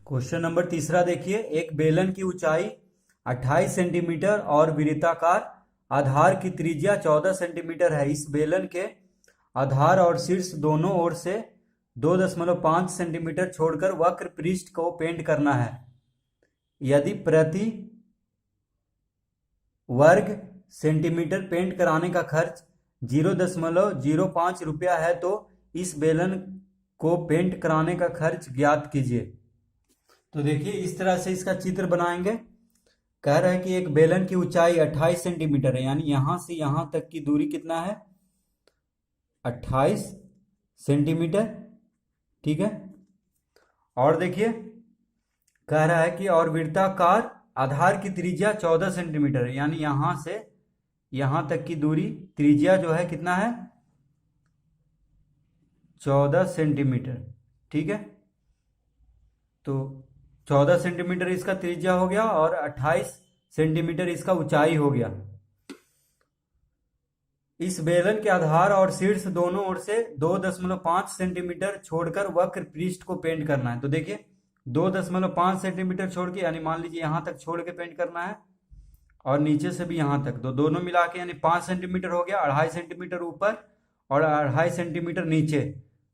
Question number तीसरा देखिए, एक बेलन की ऊंचाई 28 सेंटीमीटर और वृत्ताकार आधार की त्रिज्या 14 सेंटीमीटर है। इस बेलन के आधार और शीर्ष दोनों ओर से 2.5 सेंटीमीटर छोड़कर वक्र पृष्ठ को पेंट करना है। यदि प्रति वर्ग सेंटीमीटर पेंट कराने का खर्च 0.05 रुपया है, तो इस बेलन को पेंट कराने का खर्च ज्ञात कीजिए। तो देखिए इस तरह से इसका चित्र बनाएंगे। कह रहा है कि एक बेलन की ऊंचाई 28 सेंटीमीटर है, यानी यहां से यहां तक की दूरी कितना है, 28 सेंटीमीटर। ठीक है। और देखिए कह रहा है कि और वृत्ताकार आधार की त्रिज्या 14 सेंटीमीटर है, यानी यहां से यहां तक की दूरी त्रिज्या जो है कितना है, 14 सेंटीमीटर। ठीक है। तो 14 सेंटीमीटर इसका त्रिज्या हो गया और 28 सेंटीमीटर इसका ऊंचाई हो गया। इस बेलन के आधार और शीर्ष दोनों ओर से 2.5 सेंटीमीटर छोड़कर वक्र पृष्ठ को पेंट करना है। तो देखिए 2.5 सेंटीमीटर छोड़ के, यानी मान लीजिए यहां तक छोड़ के पेंट करना है और नीचे से भी यहां तक, तो दोनों मिला के यानी 5 सेंटीमीटर हो गया। 2.5 सेंटीमीटर ऊपर और 2.5 सेंटीमीटर नीचे,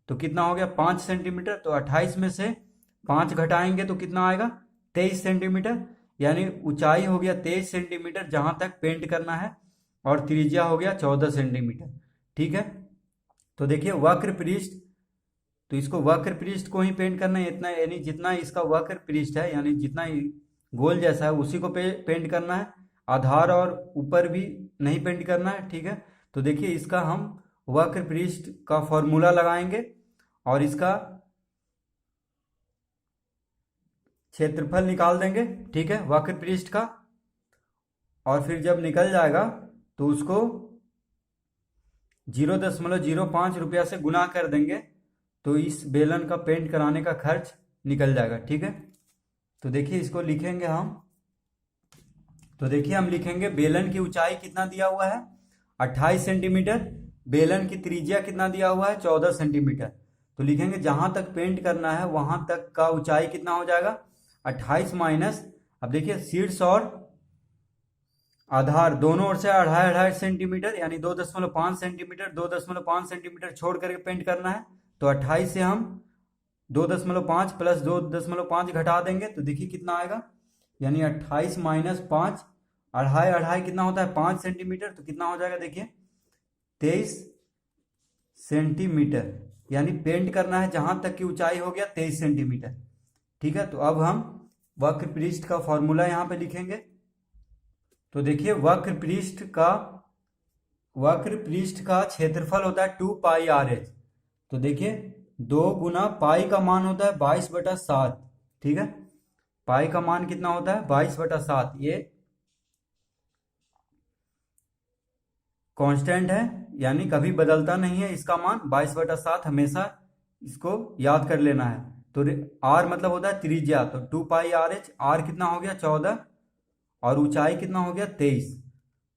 तो कितना हो गया, 5 सेंटीमीटर। तो 28 में से 5 घटाएंगे तो कितना आएगा, 23 सेंटीमीटर, यानी ऊंचाई हो गया 23 सेंटीमीटर जहां तक पेंट करना है, और त्रिज्या हो गया 14 सेंटीमीटर। ठीक है। तो देखिए वक्र पृष्ठ, तो इसको वक्र पृष्ठ को ही पेंट करना है इतना, यानी जितना इसका वक्र पृष्ठ है, यानी जितना गोल जैसा है उसी को पेंट करना है। आधार और ऊपर भी नहीं पेंट करना है। ठीक है। तो देखिए इसका हम वक्र पृष्ठ का फॉर्मूला लगाएंगे और इसका क्षेत्रफल निकाल देंगे। ठीक है, वक्र पृष्ठ का। और फिर जब निकल जाएगा तो उसको 0.05 रुपया से गुना कर देंगे, तो इस बेलन का पेंट कराने का खर्च निकल जाएगा। ठीक है। तो देखिए इसको लिखेंगे हम। तो देखिए हम लिखेंगे बेलन की ऊंचाई कितना दिया हुआ है, 28 सेंटीमीटर। बेलन की त्रिज्या कितना दिया हुआ है, 14 सेंटीमीटर। तो लिखेंगे जहां तक पेंट करना है वहां तक का ऊंचाई कितना हो जाएगा, 28 माइनस, अब देखिए शीर्ष और आधार दोनों ओर से 2.5 सेंटीमीटर, यानी 2.5 सेंटीमीटर, 2.5 सेंटीमीटर छोड़ करके पेंट करना है। तो 28 से हम 2.5 प्लस 2.5 घटा देंगे तो देखिए कितना आएगा, यानी 28 माइनस 5, 2.5 कितना होता है, 5 सेंटीमीटर। तो कितना हो जाएगा देखिए 23 सेंटीमीटर, यानी पेंट करना है जहां तक की ऊंचाई हो गया 23 सेंटीमीटर। ठीक है। तो अब हम वक्र पृष्ठ का फॉर्मूला यहां पे लिखेंगे। तो देखिए वक्र पृष्ठ का क्षेत्रफल होता है 2πr/h। तो देखिए 2 गुना पाई का मान होता है 22/7। ठीक है। पाई का मान कितना होता है, 22/7। ये कांस्टेंट है, यानी कभी बदलता नहीं है इसका मान 22/7, हमेशा इसको याद कर लेना है। तो r मतलब होता है त्रिज्या, तो 2πr/h, r कितना हो गया 14 और ऊंचाई कितना हो गया 23।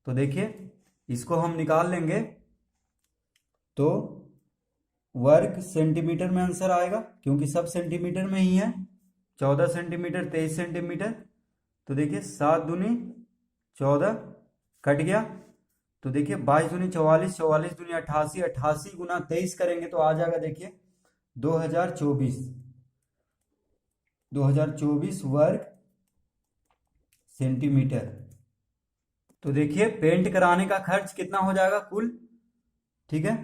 तो देखिए इसको हम निकाल लेंगे तो वर्ग सेंटीमीटर में आंसर आएगा, क्योंकि सब सेंटीमीटर में ही है। 14 सेंटीमीटर, 23 सेंटीमीटर। तो देखिए 7 दूनी 14 कट गया। तो देखिए 22 दूनी 44, 44 दूनी 88, 88 गुना 23 करेंगे तो आ जाएगा देखिए 2024 वर्ग सेंटीमीटर। तो देखिए पेंट कराने का खर्च कितना हो जाएगा कुल। ठीक है,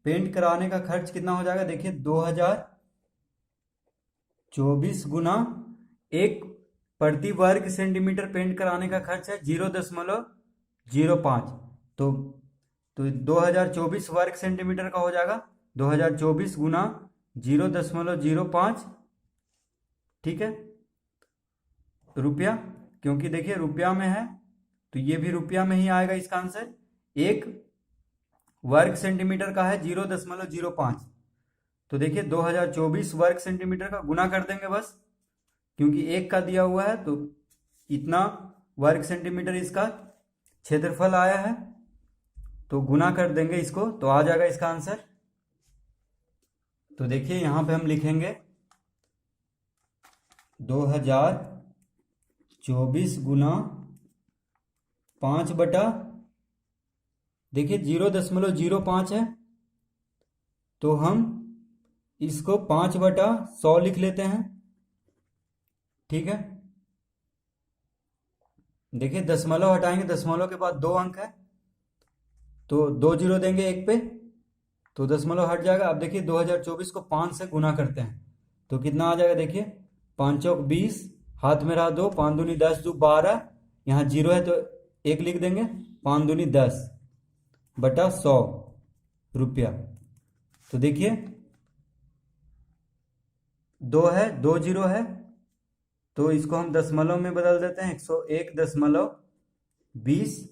पेंट कराने का खर्च कितना हो जाएगा, देखिए 2024 गुना 1 प्रति वर्ग सेंटीमीटर पेंट कराने का खर्च है 0.05। तो 2024 वर्ग सेंटीमीटर का हो जाएगा 2024 गुना 0.05। ठीक है, रुपया, क्योंकि देखिए रुपया में है तो ये भी रुपया में ही आएगा इसका आंसर। 1 वर्ग सेंटीमीटर का है 0.05। तो देखिए 2024 वर्ग सेंटीमीटर का गुना कर देंगे बस, क्योंकि 1 का दिया हुआ है तो इतना वर्ग सेंटीमीटर इसका क्षेत्रफल आया है, तो गुना कर देंगे इसको तो आ जाएगा इसका आंसर। तो देखिए यहां पे हम लिखेंगे 2024 गुना 5 बटा, देखिए 0.05 है, तो हम इसको 5/100 लिख लेते हैं। ठीक है, देखिए दशमलव हटाएंगे, दशमलव के बाद 2 अंक है, तो 2 जीरो देंगे एक पे, तो दशमलव हट जाएगा। अब देखिए 2024 को 5 से गुना करते हैं तो कितना आ जाएगा, देखिए 5 चौक 20, हाथ में रहा 2, 5 दूनी 10, 2 12, यहाँ 0 है तो 1 लिख देंगे, 5 दूनी 10/100 रुपया। तो देखिए 2 है, 2 जीरो है, तो इसको हम दशमलव में बदल देते हैं, 101.20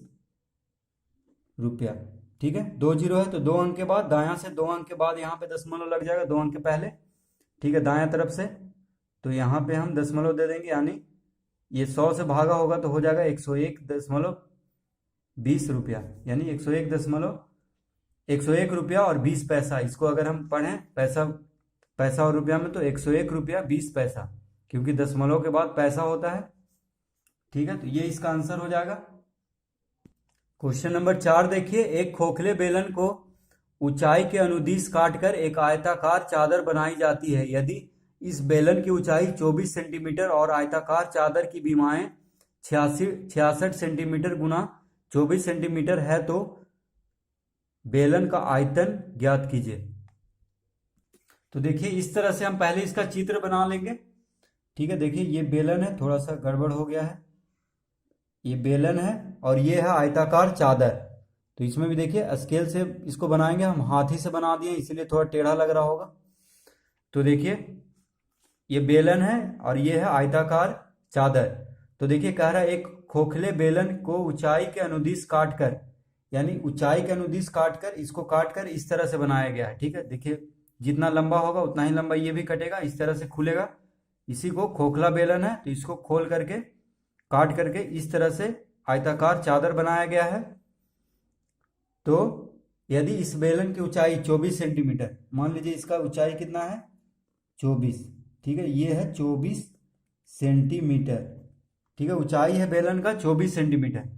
रुपया। ठीक है, 2 जीरो है तो 2 अंक के बाद, दायां से 2 अंक के बाद यहाँ पे दशमलव लग जाएगा, 2 अंक के पहले। ठीक है, दायां तरफ से, तो यहाँ पे हम दशमलव दे देंगे, यानी ये 100 से भागा होगा तो हो जाएगा 101.20 रुपया, यानी 101 रुपया और 20 पैसा। इसको अगर हम पढ़ें पैसा और रुपया में, तो 101 रुपया 20 पैसा, क्योंकि दशमलव के बाद पैसा होता है। ठीक है, तो ये इसका आंसर हो जाएगा। क्वेश्चन नंबर 4 देखिए, एक खोखले बेलन को ऊंचाई के अनुदिश काटकर एक आयताकार चादर बनाई जाती है। यदि इस बेलन की ऊंचाई 24 सेंटीमीटर और आयताकार चादर की बीमाएं 66 सेंटीमीटर गुना 24 सेंटीमीटर है, तो बेलन का आयतन ज्ञात कीजिए। तो देखिए इस तरह से हम पहले इसका चित्र बना लेंगे। ठीक है, देखिए ये बेलन है, थोड़ा सा गड़बड़ हो गया है, ये बेलन है और ये है आयताकार चादर। तो इसमें भी देखिए स्केल से इसको बनाएंगे, हम हाथी से बना दिए इसलिए थोड़ा टेढ़ा लग रहा होगा। तो देखिए ये बेलन है और ये है आयताकार चादर। तो देखिए कह रहा है एक खोखले बेलन को ऊंचाई के अनुदिश काटकर, यानी ऊंचाई के अनुदिश काटकर, इसको काटकर इस तरह से बनाया गया है। ठीक है, देखिए जितना लंबा होगा उतना ही लंबा ये भी कटेगा, इस तरह से खुलेगा, इसी को खोखला बेलन है। तो इसको खोल करके काट करके इस तरह से आयताकार चादर बनाया गया है। तो यदि इस बेलन की ऊंचाई 24 सेंटीमीटर, मान लीजिए इसका ऊंचाई कितना है 24, ठीक है, ये है 24 सेंटीमीटर। ठीक है, ऊंचाई है बेलन का 24 सेंटीमीटर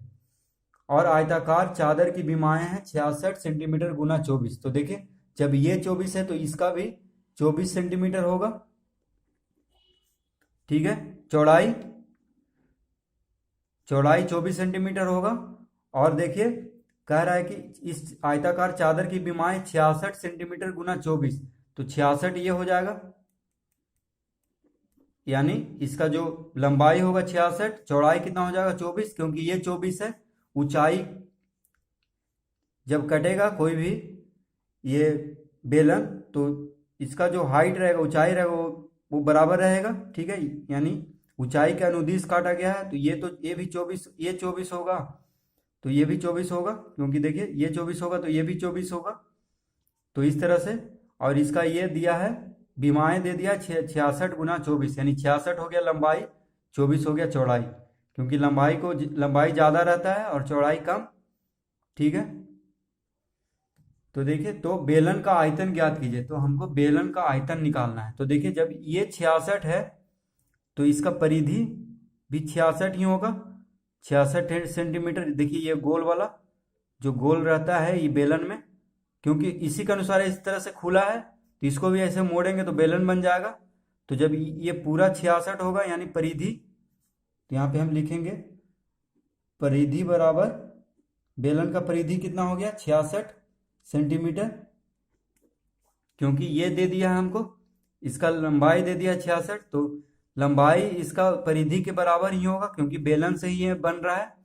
और आयताकार चादर की बीमाएं हैं 66 सेंटीमीटर गुना 24। तो देखिए जब ये 24 है तो इसका भी 24 सेंटीमीटर होगा। ठीक है, चौड़ाई 24 सेंटीमीटर होगा। और देखिए कह रहा है कि इस आयताकार चादर की बीमाएं 66 सेंटीमीटर गुना 24, तो 66 ये हो जाएगा, यानी इसका जो लंबाई होगा 66, चौड़ाई कितना हो जाएगा 24, क्योंकि ये 24 है। ऊंचाई जब कटेगा कोई भी ये बेलन, तो इसका जो हाइट रहेगा, ऊंचाई रहेगा, वो बराबर रहेगा। ठीक है, यानी ऊंचाई के अनुदिश काटा गया है, तो ये भी 24, ये 24 होगा, तो ये भी 24 होगा, क्योंकि देखिए ये 24 होगा तो ये भी 24 होगा। तो इस तरह से, और इसका ये दिया है, बीमाएं दे दिया 66 गुना 24, यानी 66 हो गया लंबाई, 24 हो गया चौड़ाई, क्योंकि लंबाई ज़्यादा रहता है और चौड़ाई कम। ठीक है, तो देखिए तो बेलन का आयतन ज्ञात कीजिए, तो हमको बेलन का आयतन निकालना है। तो देखिए जब ये 66 है तो इसका परिधि भी 66 ही होगा, 66 सेंटीमीटर। देखिए ये गोल वाला जो गोल रहता है ये बेलन में, क्योंकि इसी के अनुसार इस तरह से खुला है, तो इसको भी ऐसे मोड़ेंगे तो बेलन बन जाएगा। तो जब ये पूरा 66 होगा, यानी परिधि, तो यहाँ पे हम लिखेंगे परिधि बराबर, बेलन का परिधि कितना हो गया 66 सेंटीमीटर, क्योंकि ये दे दिया है हमको, इसका लंबाई दे दिया 66, तो लंबाई इसका परिधि के बराबर ही होगा, क्योंकि बेलन से ही ये बन रहा है।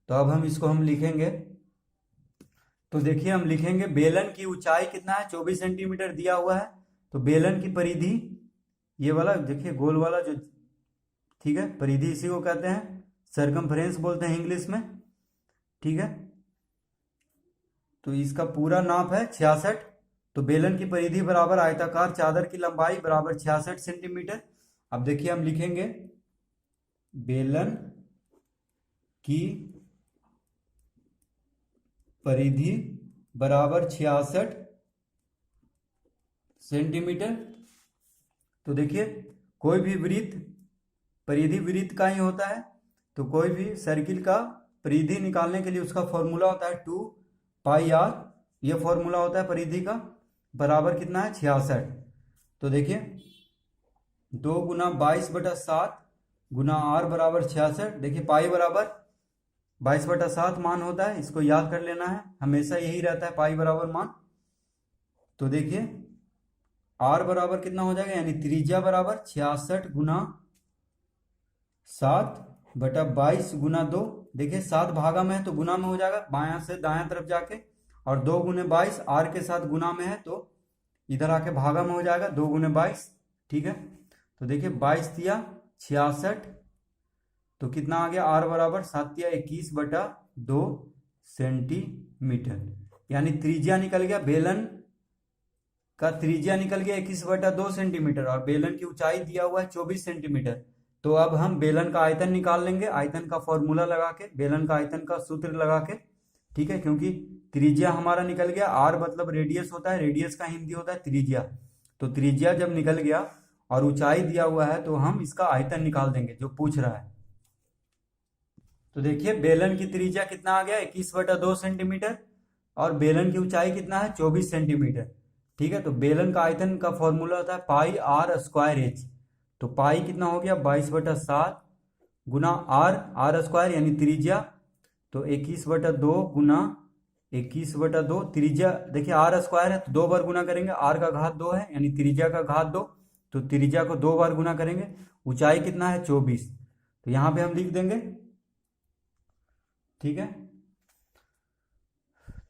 तो अब हम इसको लिखेंगे, तो देखिए हम लिखेंगे बेलन की ऊंचाई कितना है 24 सेंटीमीटर दिया हुआ है, तो बेलन की परिधि, ये वाला देखिए गोल वाला जो, ठीक है, परिधि इसी को कहते हैं, सरकमफ्रेंस बोलते हैं इंग्लिश में। ठीक है, तो इसका पूरा नाप है 66, तो बेलन की परिधि बराबर आयताकार चादर की लंबाई बराबर 66 सेंटीमीटर। अब देखिए हम लिखेंगे बेलन की परिधि बराबर 66 सेंटीमीटर। तो देखिए कोई भी वृत्त परिधि वृत्त का ही होता है। तो कोई भी सर्किल का परिधि निकालने के लिए उसका फॉर्मूला होता है 2πr। ये फॉर्मूला होता है परिधि का, बराबर कितना है 66। तो देखिए 2 × 22/7 गुना r बराबर 66। देखिए पाई बराबर 22/7 मान होता है, इसको याद कर लेना है, हमेशा यही रहता है पाई बराबर मान। तो देखिए r बराबर कितना हो जाएगा, यानी त्रिज्या बराबर 66 गुना 7/22 गुना 2। देखिए 7 भागा में है तो गुना में हो जाएगा, बायां से दायां तरफ जाके, और 2 × 22 r के साथ गुना में है तो इधर आके भागा में हो जाएगा 2 × 22। ठीक है, तो देखिए 22 तिया 66, तो कितना आ गया, r बराबर 7 तिया 21/2 सेंटीमीटर। यानी त्रिज्या निकल गया, बेलन का त्रिज्या निकल गया 21/2 सेंटीमीटर, और बेलन की ऊंचाई दिया हुआ है 24 सेंटीमीटर। तो अब हम बेलन का आयतन निकाल लेंगे, आयतन का फॉर्मूला लगा के, बेलन का आयतन का सूत्र लगा के। ठीक है, क्योंकि त्रिज्या हमारा निकल गया, r मतलब रेडियस होता है, रेडियस का हिंदी होता है त्रिज्या। तो त्रिज्या जब निकल गया और ऊंचाई दिया हुआ है तो हम इसका आयतन निकाल देंगे जो पूछ रहा है। तो देखिए बेलन की त्रिज्या कितना आ गया 21/2 सेंटीमीटर, और बेलन की ऊंचाई कितना है 24 सेंटीमीटर। ठीक है, तो बेलन का आयतन का फॉर्मूला होता है πr²h। तो पाई कितना हो गया 22/7 गुना r² यानी त्रिज्या, तो 21/2 गुना 21/2 त्रिज्या। देखिए r² है तो 2 बार गुना करेंगे, r का घात 2 है यानी त्रिज्या का घात 2, तो त्रिज्या को 2 बार गुना करेंगे। ऊंचाई कितना है 24, तो यहां पे हम लिख देंगे। ठीक है,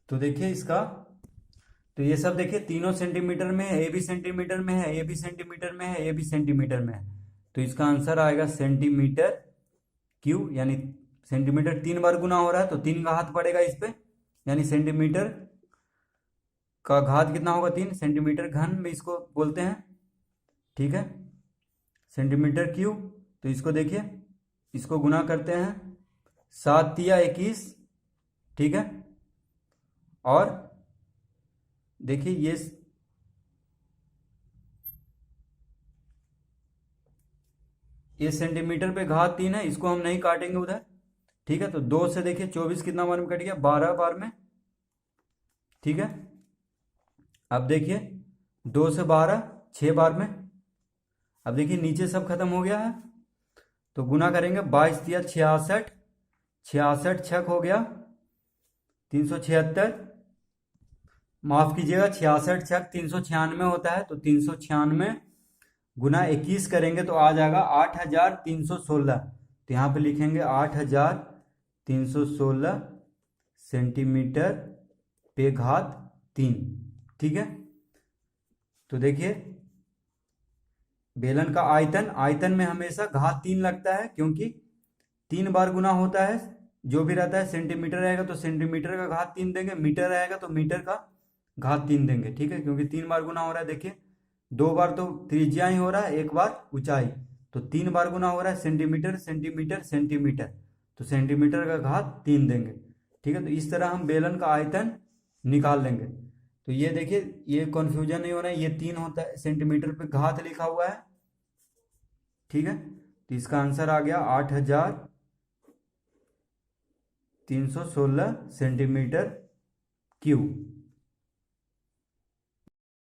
तो देखिए इसका, तो ये सब देखिए तीनों सेंटीमीटर में है, ये भी सेंटीमीटर में है, ये भी सेंटीमीटर में है, ये भी सेंटीमीटर में है। तो इसका आंसर आएगा सेंटीमीटर क्यूब, यानी सेंटीमीटर 3 बार गुना हो रहा है तो 3 का हाथ पड़ेगा इस पे, यानी सेंटीमीटर का घात कितना होगा 3, सेंटीमीटर घन में इसको बोलते हैं। ठीक है, सेंटीमीटर क्यूब। तो इसको देखिए, इसको गुना करते हैं, 7 तिया 21। ठीक है, और देखिए ये सेंटीमीटर पे घात 3 है, इसको हम नहीं काटेंगे उधर। ठीक है, तो 2 से देखिए 24 कितना बार में कट गया, 12 बार में। ठीक है, अब देखिए 2 से 12 6 बार में। अब देखिए नीचे सब खत्म हो गया है, तो गुना करेंगे, 22 तिया 66, 66 छक हो गया 376, माफ कीजिएगा 66 छक 396 होता है, तो 396 गुना 21 करेंगे तो आ जाएगा 8316। तो यहाँ पे लिखेंगे 8316 सेंटीमीटर पे घात 3। ठीक है, तो देखिए बेलन का आयतन, आयतन में हमेशा घात 3 लगता है, क्योंकि 3 बार गुना होता है, जो भी रहता है। सेंटीमीटर रहेगा तो सेंटीमीटर का घात 3 देंगे, मीटर रहेगा तो मीटर का घात 3 देंगे। ठीक है, क्योंकि 3 बार गुना हो रहा है। देखिए 2 बार तो त्रिज्या ही हो रहा है, 1 बार ऊंचाई, तो 3 बार गुना हो रहा है, सेंटीमीटर सेंटीमीटर सेंटीमीटर, तो सेंटीमीटर का घात 3 देंगे। ठीक है, तो इस तरह हम बेलन का आयतन निकाल लेंगे। तो ये देखिए, ये कन्फ्यूजन नहीं हो रहा है, ये 3 होता है, सेंटीमीटर पे घात लिखा हुआ है। ठीक है, तो इसका आंसर आ गया 8316 सेंटीमीटर क्यूब।